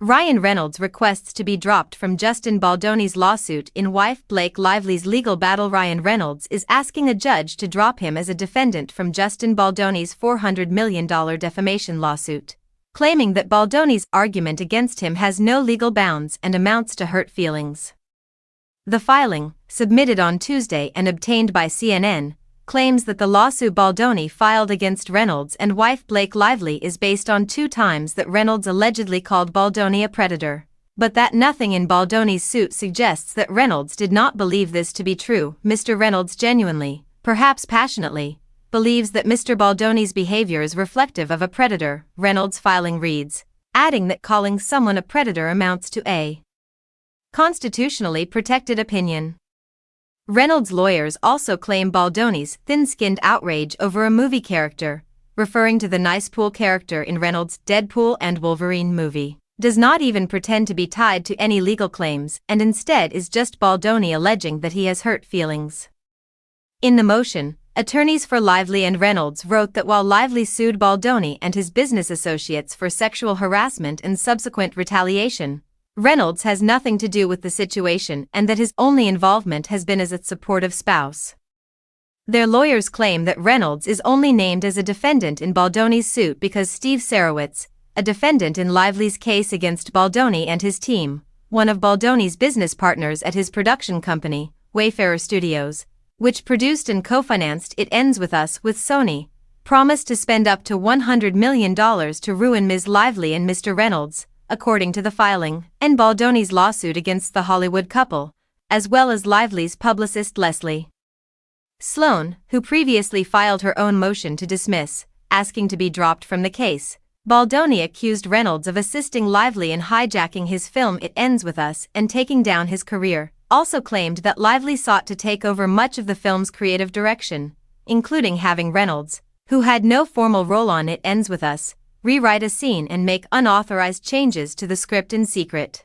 Ryan Reynolds requests to be dropped from Justin Baldoni's lawsuit in wife Blake Lively's legal battle. Ryan Reynolds is asking a judge to drop him as a defendant from Justin Baldoni's $400 million defamation lawsuit, claiming that Baldoni's argument against him has no legal bounds and amounts to hurt feelings. The filing, submitted on Tuesday and obtained by CNN, claims that the lawsuit Baldoni filed against Reynolds and wife Blake Lively is based on 2 times that Reynolds allegedly called Baldoni a predator, but that nothing in Baldoni's suit suggests that Reynolds did not believe this to be true. Mr. Reynolds genuinely, perhaps passionately, believes that Mr. Baldoni's behavior is reflective of a predator, Reynolds' filing reads, adding that calling someone a predator amounts to a constitutionally protected opinion. Reynolds' lawyers also claim Baldoni's thin-skinned outrage over a movie character, referring to the nice pool character in Reynolds' Deadpool and Wolverine movie, does not even pretend to be tied to any legal claims and instead is just Baldoni alleging that he has hurt feelings. In the motion, attorneys for Lively and Reynolds wrote that while Lively sued Baldoni and his business associates for sexual harassment and subsequent retaliation, Reynolds has nothing to do with the situation and that his only involvement has been as a supportive spouse. Their lawyers claim that Reynolds is only named as a defendant in Baldoni's suit because Steve Sarowitz, a defendant in Lively's case against Baldoni and his team, one of Baldoni's business partners at his production company, Wayfarer Studios, which produced and co-financed It Ends With Us with Sony, promised to spend up to $100 million to ruin Ms. Lively and Mr. Reynolds, according to the filing, and Baldoni's lawsuit against the Hollywood couple, as well as Lively's publicist Leslie Sloan, who previously filed her own motion to dismiss, asking to be dropped from the case. Baldoni accused Reynolds of assisting Lively in hijacking his film It Ends With Us and taking down his career, also claimed that Lively sought to take over much of the film's creative direction, including having Reynolds, who had no formal role on It Ends With Us, rewrite a scene and make unauthorized changes to the script in secret.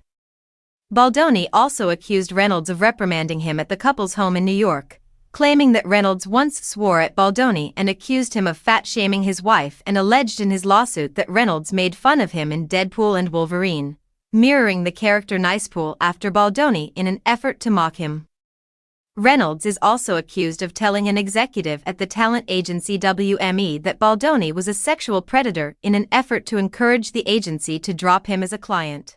Baldoni also accused Reynolds of reprimanding him at the couple's home in New York, claiming that Reynolds once swore at Baldoni and accused him of fat-shaming his wife and alleged in his lawsuit that Reynolds made fun of him in Deadpool and Wolverine, mirroring the character Nicepool after Baldoni in an effort to mock him. Reynolds is also accused of telling an executive at the talent agency WME that Baldoni was a sexual predator in an effort to encourage the agency to drop him as a client.